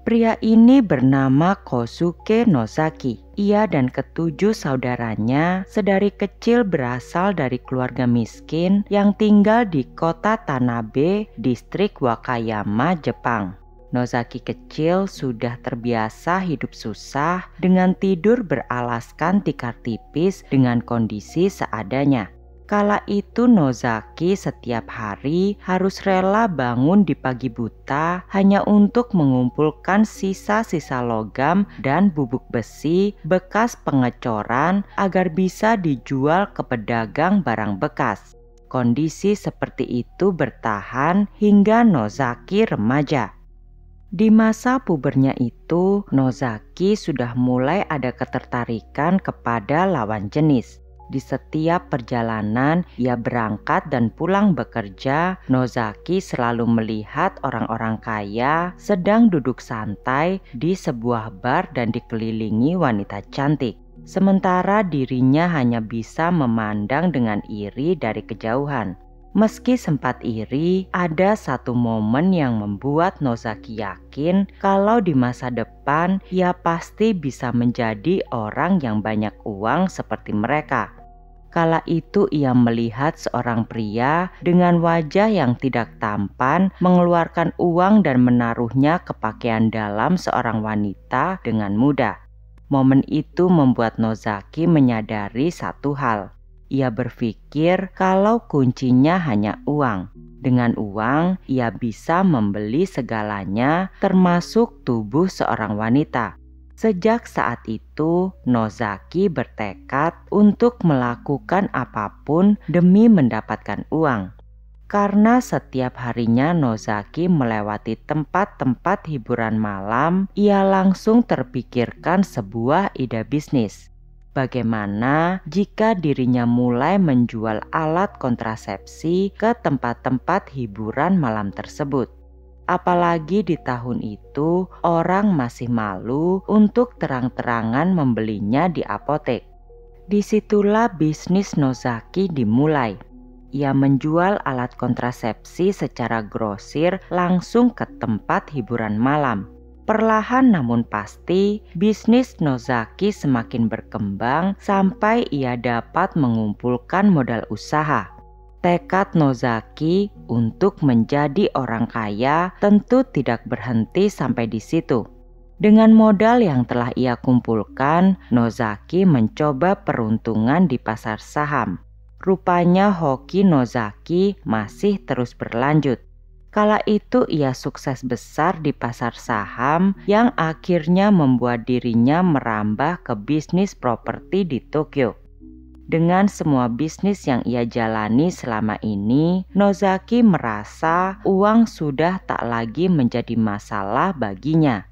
Pria ini bernama Kosuke Nozaki. Ia dan ketujuh saudaranya sedari kecil berasal dari keluarga miskin yang tinggal di kota Tanabe, distrik Wakayama, Jepang. Nozaki kecil sudah terbiasa hidup susah dengan tidur beralaskan tikar tipis dengan kondisi seadanya. Kala itu Nozaki setiap hari harus rela bangun di pagi buta hanya untuk mengumpulkan sisa-sisa logam dan bubuk besi bekas pengecoran agar bisa dijual ke pedagang barang bekas. Kondisi seperti itu bertahan hingga Nozaki remaja. Di masa pubernya itu, Nozaki sudah mulai ada ketertarikan kepada lawan jenis. Di setiap perjalanan ia berangkat dan pulang bekerja, Nozaki selalu melihat orang-orang kaya sedang duduk santai di sebuah bar dan dikelilingi wanita cantik. Sementara dirinya hanya bisa memandang dengan iri dari kejauhan. Meski sempat iri, ada satu momen yang membuat Nozaki yakin kalau di masa depan ia pasti bisa menjadi orang yang banyak uang seperti mereka. Kala itu ia melihat seorang pria dengan wajah yang tidak tampan mengeluarkan uang dan menaruhnya ke pakaian dalam seorang wanita dengan mudah. Momen itu membuat Nozaki menyadari satu hal. Ia berpikir kalau kuncinya hanya uang. Dengan uang, ia bisa membeli segalanya termasuk tubuh seorang wanita. Sejak saat itu, Nozaki bertekad untuk melakukan apapun demi mendapatkan uang. Karena setiap harinya Nozaki melewati tempat-tempat hiburan malam, ia langsung terpikirkan sebuah ide bisnis. Bagaimana jika dirinya mulai menjual alat kontrasepsi ke tempat-tempat hiburan malam tersebut? Apalagi di tahun itu orang masih malu untuk terang-terangan membelinya di apotek. Disitulah bisnis Nozaki dimulai. Ia menjual alat kontrasepsi secara grosir langsung ke tempat hiburan malam. Perlahan namun pasti, bisnis Nozaki semakin berkembang sampai ia dapat mengumpulkan modal usaha. Tekad Nozaki untuk menjadi orang kaya tentu tidak berhenti sampai di situ. Dengan modal yang telah ia kumpulkan, Nozaki mencoba peruntungan di pasar saham. Rupanya hoki Nozaki masih terus berlanjut. Kala itu ia sukses besar di pasar saham yang akhirnya membuat dirinya merambah ke bisnis properti di Tokyo. Dengan semua bisnis yang ia jalani selama ini, Nozaki merasa uang sudah tak lagi menjadi masalah baginya.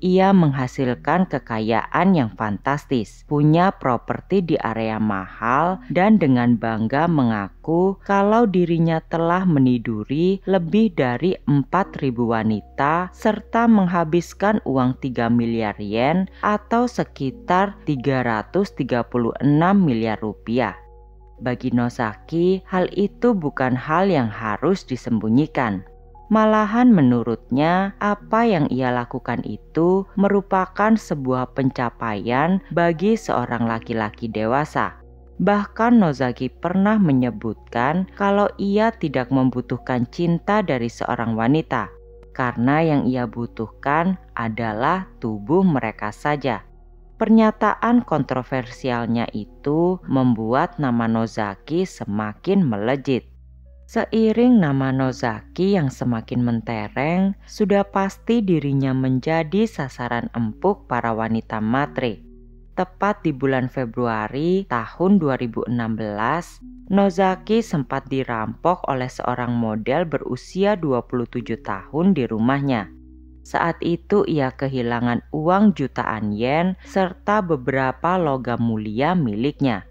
Ia menghasilkan kekayaan yang fantastis, punya properti di area mahal, dan dengan bangga mengaku kalau dirinya telah meniduri lebih dari 4.000 wanita serta menghabiskan uang 3 miliar yen atau sekitar 336 miliar rupiah. Bagi Nozaki, hal itu bukan hal yang harus disembunyikan. Malahan menurutnya, apa yang ia lakukan itu merupakan sebuah pencapaian bagi seorang laki-laki dewasa. Bahkan Nozaki pernah menyebutkan kalau ia tidak membutuhkan cinta dari seorang wanita, karena yang ia butuhkan adalah tubuh mereka saja. Pernyataan kontroversialnya itu membuat nama Nozaki semakin melejit. Seiring nama Nozaki yang semakin mentereng, sudah pasti dirinya menjadi sasaran empuk para wanita matre. Tepat di bulan Februari tahun 2016, Nozaki sempat dirampok oleh seorang model berusia 27 tahun di rumahnya. Saat itu ia kehilangan uang jutaan yen serta beberapa logam mulia miliknya.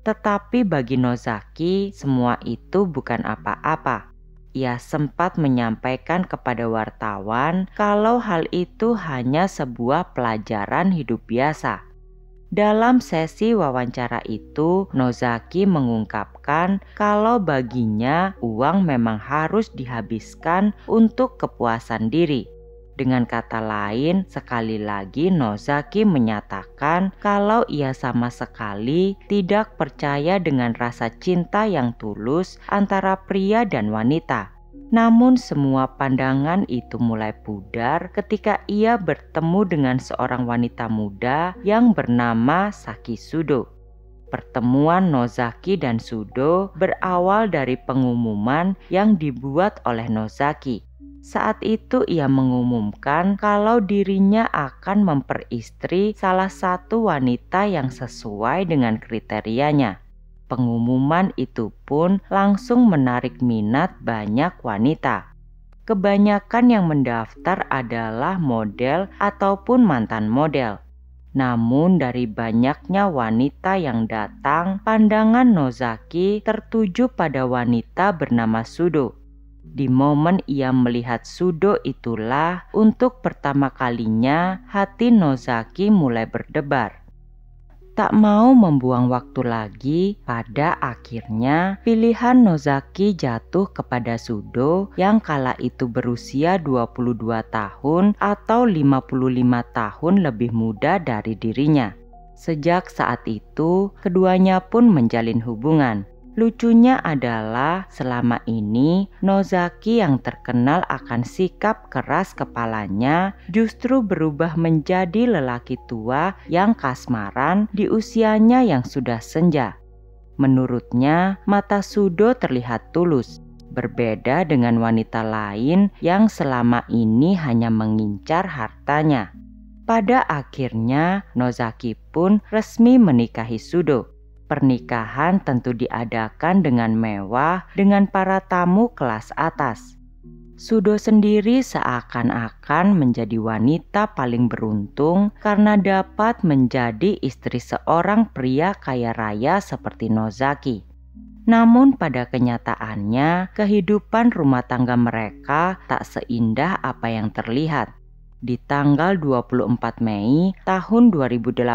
Tetapi bagi Nozaki, semua itu bukan apa-apa. Ia sempat menyampaikan kepada wartawan kalau hal itu hanya sebuah pelajaran hidup biasa. Dalam sesi wawancara itu, Nozaki mengungkapkan kalau baginya uang memang harus dihabiskan untuk kepuasan diri. Dengan kata lain, sekali lagi Nozaki menyatakan kalau ia sama sekali tidak percaya dengan rasa cinta yang tulus antara pria dan wanita. Namun semua pandangan itu mulai pudar ketika ia bertemu dengan seorang wanita muda yang bernama Saki Sudo. Pertemuan Nozaki dan Sudo berawal dari pengumuman yang dibuat oleh Nozaki. Saat itu ia mengumumkan kalau dirinya akan memperistri salah satu wanita yang sesuai dengan kriterianya. Pengumuman itu pun langsung menarik minat banyak wanita. Kebanyakan yang mendaftar adalah model ataupun mantan model. Namun dari banyaknya wanita yang datang, pandangan Nozaki tertuju pada wanita bernama Sudo. Di momen ia melihat Sudo itulah untuk pertama kalinya hati Nozaki mulai berdebar. Tak mau membuang waktu lagi, pada akhirnya pilihan Nozaki jatuh kepada Sudo yang kala itu berusia 22 tahun atau 55 tahun lebih muda dari dirinya. Sejak saat itu, keduanya pun menjalin hubungan. Lucunya adalah selama ini Nozaki yang terkenal akan sikap keras kepalanya justru berubah menjadi lelaki tua yang kasmaran di usianya yang sudah senja. Menurutnya, mata Sudo terlihat tulus, berbeda dengan wanita lain yang selama ini hanya mengincar hartanya. Pada akhirnya, Nozaki pun resmi menikahi Sudo. Pernikahan tentu diadakan dengan mewah dengan para tamu kelas atas. Sudo sendiri seakan-akan menjadi wanita paling beruntung karena dapat menjadi istri seorang pria kaya raya seperti Nozaki. Namun pada kenyataannya, kehidupan rumah tangga mereka tak seindah apa yang terlihat. Di tanggal 24 Mei tahun 2018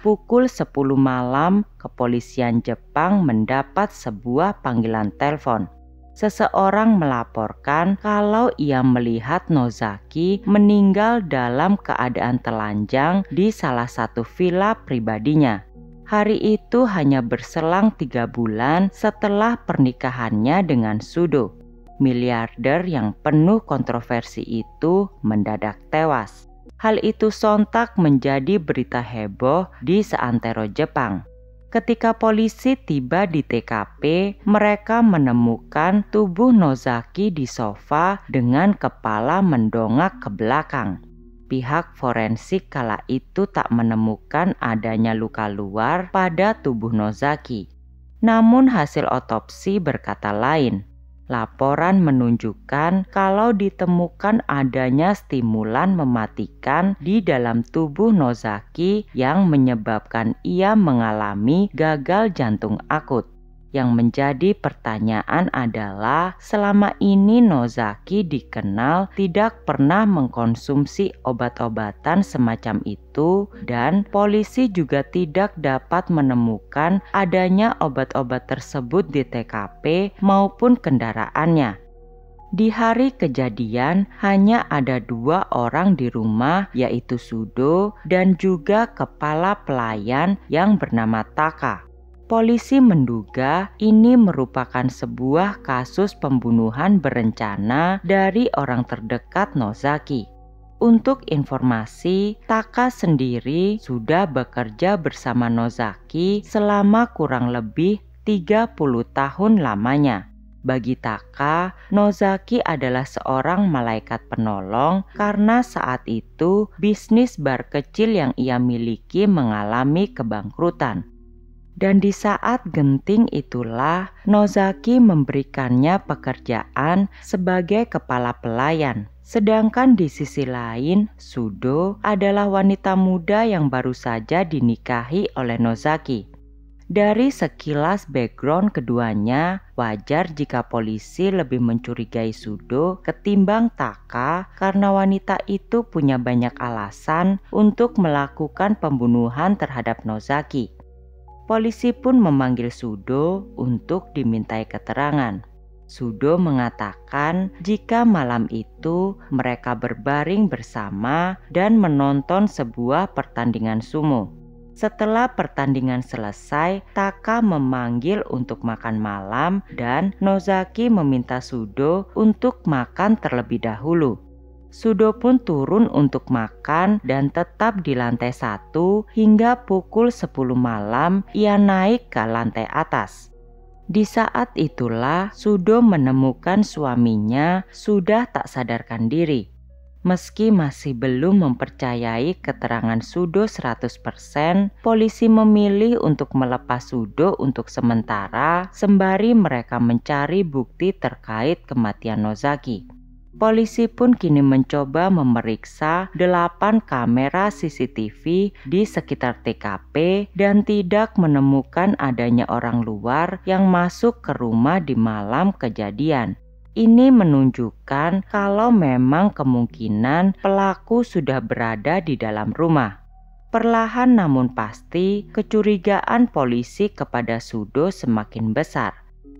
pukul 10 malam, kepolisian Jepang mendapat sebuah panggilan telepon. Seseorang melaporkan kalau ia melihat Nozaki meninggal dalam keadaan telanjang di salah satu villa pribadinya. Hari itu hanya berselang 3 bulan setelah pernikahannya dengan Sudo. Miliarder yang penuh kontroversi itu mendadak tewas. Hal itu sontak menjadi berita heboh di seantero Jepang. Ketika polisi tiba di TKP, mereka menemukan tubuh Nozaki di sofa dengan kepala mendongak ke belakang. Pihak forensik kala itu tak menemukan adanya luka luar pada tubuh Nozaki. Namun hasil otopsi berkata lain. Laporan menunjukkan kalau ditemukan adanya stimulan mematikan di dalam tubuh Nozaki yang menyebabkan ia mengalami gagal jantung akut. Yang menjadi pertanyaan adalah selama ini Nozaki dikenal tidak pernah mengkonsumsi obat-obatan semacam itu dan polisi juga tidak dapat menemukan adanya obat-obat tersebut di TKP maupun kendaraannya. Di hari kejadian hanya ada 2 orang di rumah, yaitu Sudo dan juga kepala pelayan yang bernama Taka. Polisi menduga ini merupakan sebuah kasus pembunuhan berencana dari orang terdekat Nozaki. Untuk informasi, Taka sendiri sudah bekerja bersama Nozaki selama kurang lebih 30 tahun lamanya. Bagi Taka, Nozaki adalah seorang malaikat penolong karena saat itu bisnis bar kecil yang ia miliki mengalami kebangkrutan. Dan di saat genting itulah Nozaki memberikannya pekerjaan sebagai kepala pelayan. Sedangkan di sisi lain, Sudo adalah wanita muda yang baru saja dinikahi oleh Nozaki. Dari sekilas background keduanya, wajar jika polisi lebih mencurigai Sudo ketimbang Taka karena wanita itu punya banyak alasan untuk melakukan pembunuhan terhadap Nozaki. Polisi pun memanggil Sudo untuk dimintai keterangan. Sudo mengatakan jika malam itu mereka berbaring bersama dan menonton sebuah pertandingan sumo. Setelah pertandingan selesai, Taka memanggil untuk makan malam dan Nozaki meminta Sudo untuk makan terlebih dahulu. Sudo pun turun untuk makan dan tetap di lantai 1 hingga pukul 10 malam ia naik ke lantai atas. Di saat itulah Sudo menemukan suaminya sudah tak sadarkan diri. Meski masih belum mempercayai keterangan Sudo 100%, polisi memilih untuk melepas Sudo untuk sementara sembari mereka mencari bukti terkait kematian Nozaki. Polisi pun kini mencoba memeriksa 8 kamera CCTV di sekitar TKP dan tidak menemukan adanya orang luar yang masuk ke rumah di malam kejadian. Ini menunjukkan kalau memang kemungkinan pelaku sudah berada di dalam rumah. Perlahan namun pasti, kecurigaan polisi kepada Sudo semakin besar.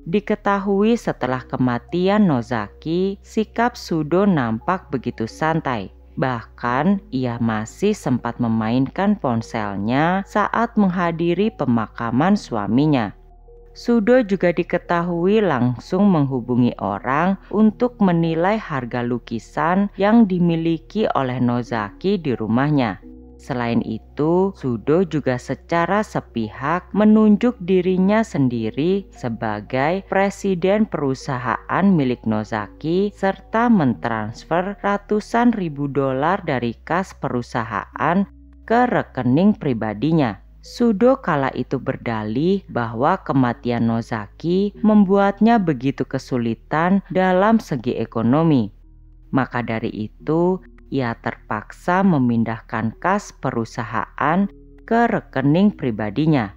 Diketahui setelah kematian Nozaki, sikap Sudo nampak begitu santai. Bahkan ia masih sempat memainkan ponselnya saat menghadiri pemakaman suaminya. Sudo juga diketahui langsung menghubungi orang untuk menilai harga lukisan yang dimiliki oleh Nozaki di rumahnya. Selain itu, Sudo juga secara sepihak menunjuk dirinya sendiri sebagai presiden perusahaan milik Nozaki serta mentransfer ratusan ribu dolar dari kas perusahaan ke rekening pribadinya. Sudo kala itu berdalih bahwa kematian Nozaki membuatnya begitu kesulitan dalam segi ekonomi. Maka dari itu, ia terpaksa memindahkan kas perusahaan ke rekening pribadinya.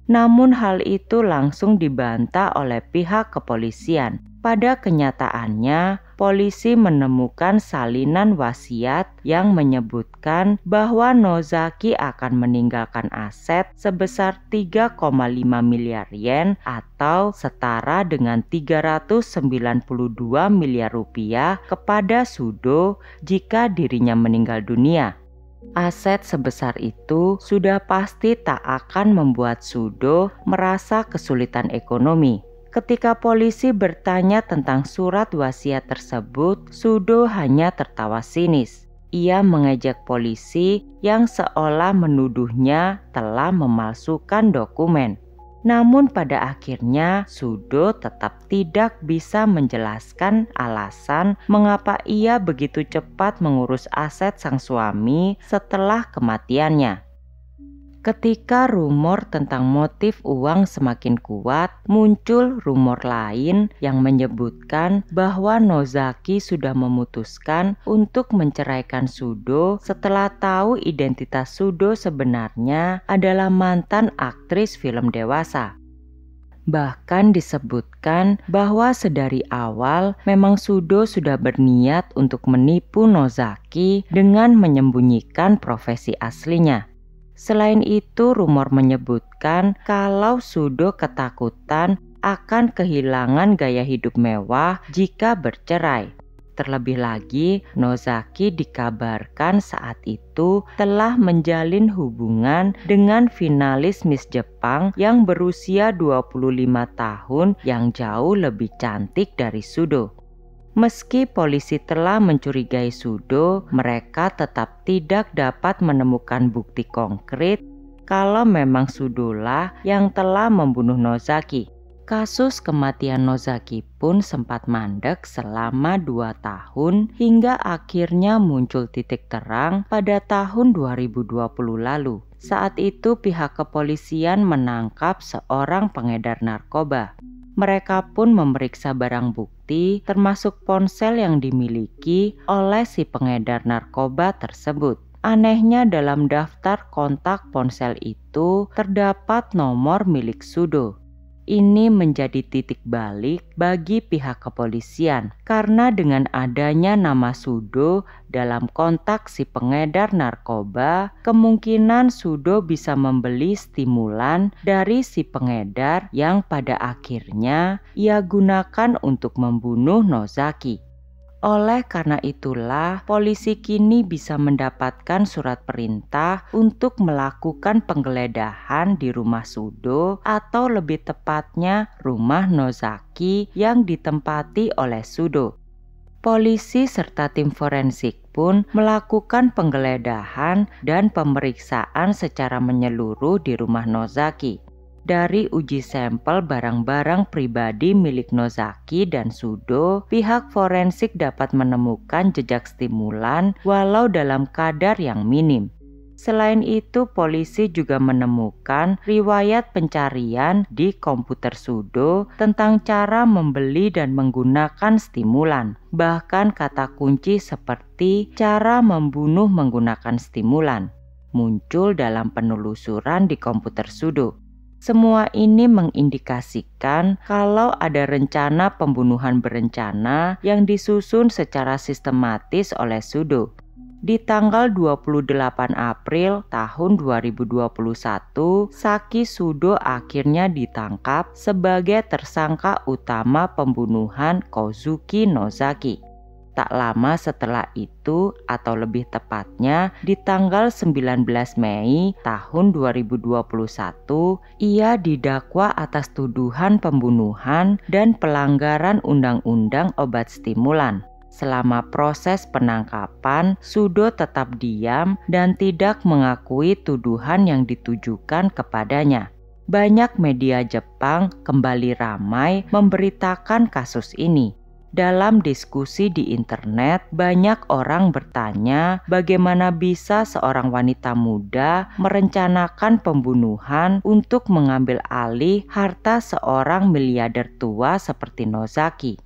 Namun hal itu langsung dibantah oleh pihak kepolisian. Pada kenyataannya, polisi menemukan salinan wasiat yang menyebutkan bahwa Nozaki akan meninggalkan aset sebesar 3,5 miliar yen atau setara dengan 392 miliar rupiah kepada Sudo jika dirinya meninggal dunia. Aset sebesar itu sudah pasti tak akan membuat Sudo merasa kesulitan ekonomi. Ketika polisi bertanya tentang surat wasiat tersebut, Sudo hanya tertawa sinis. Ia mengejek polisi yang seolah menuduhnya telah memalsukan dokumen. Namun pada akhirnya Sudo tetap tidak bisa menjelaskan alasan mengapa ia begitu cepat mengurus aset sang suami setelah kematiannya. Ketika rumor tentang motif uang semakin kuat, muncul rumor lain yang menyebutkan bahwa Nozaki sudah memutuskan untuk menceraikan Sudo setelah tahu identitas Sudo sebenarnya adalah mantan aktris film dewasa. Bahkan disebutkan bahwa sedari awal memang Sudo sudah berniat untuk menipu Nozaki dengan menyembunyikan profesi aslinya. Selain itu, rumor menyebutkan kalau Sudo ketakutan akan kehilangan gaya hidup mewah jika bercerai. Terlebih lagi, Nozaki dikabarkan saat itu telah menjalin hubungan dengan finalis Miss Jepang yang berusia 25 tahun yang jauh lebih cantik dari Sudo. Meski polisi telah mencurigai Sudo, mereka tetap tidak dapat menemukan bukti konkret kalau memang Sudolah yang telah membunuh Nozaki. Kasus kematian Nozaki pun sempat mandek selama 2 tahun hingga akhirnya muncul titik terang pada tahun 2020 lalu. Saat itu pihak kepolisian menangkap seorang pengedar narkoba. Mereka pun memeriksa barang bukti termasuk ponsel yang dimiliki oleh si pengedar narkoba tersebut. Anehnya dalam daftar kontak ponsel itu terdapat nomor milik Sudo. Ini menjadi titik balik bagi pihak kepolisian karena dengan adanya nama Sudo dalam kontak si pengedar narkoba, kemungkinan Sudo bisa membeli stimulan dari si pengedar yang pada akhirnya ia gunakan untuk membunuh Nozaki. Oleh karena itulah, polisi kini bisa mendapatkan surat perintah untuk melakukan penggeledahan di rumah Sudo atau lebih tepatnya rumah Nozaki yang ditempati oleh Sudo. Polisi serta tim forensik pun melakukan penggeledahan dan pemeriksaan secara menyeluruh di rumah Nozaki. Dari uji sampel barang-barang pribadi milik Nozaki dan Sudo, pihak forensik dapat menemukan jejak stimulan walau dalam kadar yang minim. Selain itu, polisi juga menemukan riwayat pencarian di komputer Sudo tentang cara membeli dan menggunakan stimulan. Bahkan kata kunci seperti cara membunuh menggunakan stimulan muncul dalam penelusuran di komputer Sudo. Semua ini mengindikasikan kalau ada rencana pembunuhan berencana yang disusun secara sistematis oleh Sudo. Di tanggal 28 April tahun 2021, Saki Sudo akhirnya ditangkap sebagai tersangka utama pembunuhan Kozuki Nozaki. Tak lama setelah itu, atau lebih tepatnya di tanggal 19 Mei tahun 2021, ia didakwa atas tuduhan pembunuhan dan pelanggaran undang-undang obat stimulan. Selama proses penangkapan, Sudo tetap diam dan tidak mengakui tuduhan yang ditujukan kepadanya. Banyak media Jepang kembali ramai memberitakan kasus ini. Dalam diskusi di internet, banyak orang bertanya bagaimana bisa seorang wanita muda merencanakan pembunuhan untuk mengambil alih harta seorang miliarder tua seperti Nozaki.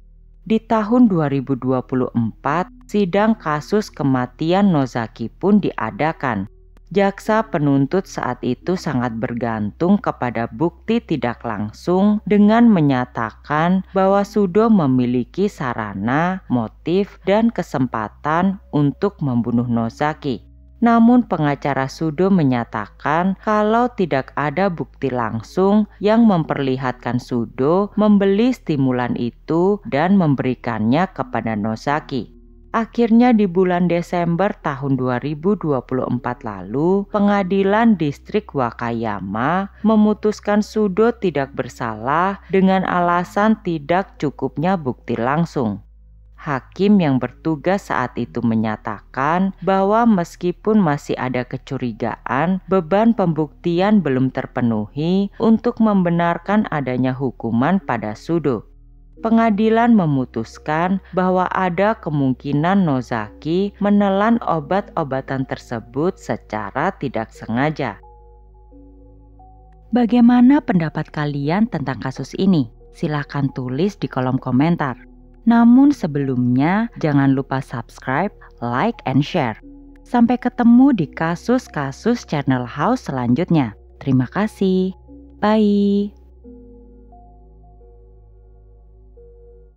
Di tahun 2024, sidang kasus kematian Nozaki pun diadakan. Jaksa penuntut saat itu sangat bergantung kepada bukti tidak langsung dengan menyatakan bahwa Sudo memiliki sarana, motif, dan kesempatan untuk membunuh Nozaki. Namun pengacara Sudo menyatakan kalau tidak ada bukti langsung yang memperlihatkan Sudo membeli stimulan itu dan memberikannya kepada Nozaki. Akhirnya di bulan Desember tahun 2024 lalu, Pengadilan Distrik Wakayama memutuskan Sudo tidak bersalah dengan alasan tidak cukupnya bukti langsung. Hakim yang bertugas saat itu menyatakan bahwa meskipun masih ada kecurigaan, beban pembuktian belum terpenuhi untuk membenarkan adanya hukuman pada Sudo. Pengadilan memutuskan bahwa ada kemungkinan Nozaki menelan obat-obatan tersebut secara tidak sengaja. Bagaimana pendapat kalian tentang kasus ini? Silahkan tulis di kolom komentar. Namun sebelumnya, jangan lupa subscribe, like, and share. Sampai ketemu di kasus-kasus Channel House selanjutnya. Terima kasih. Bye.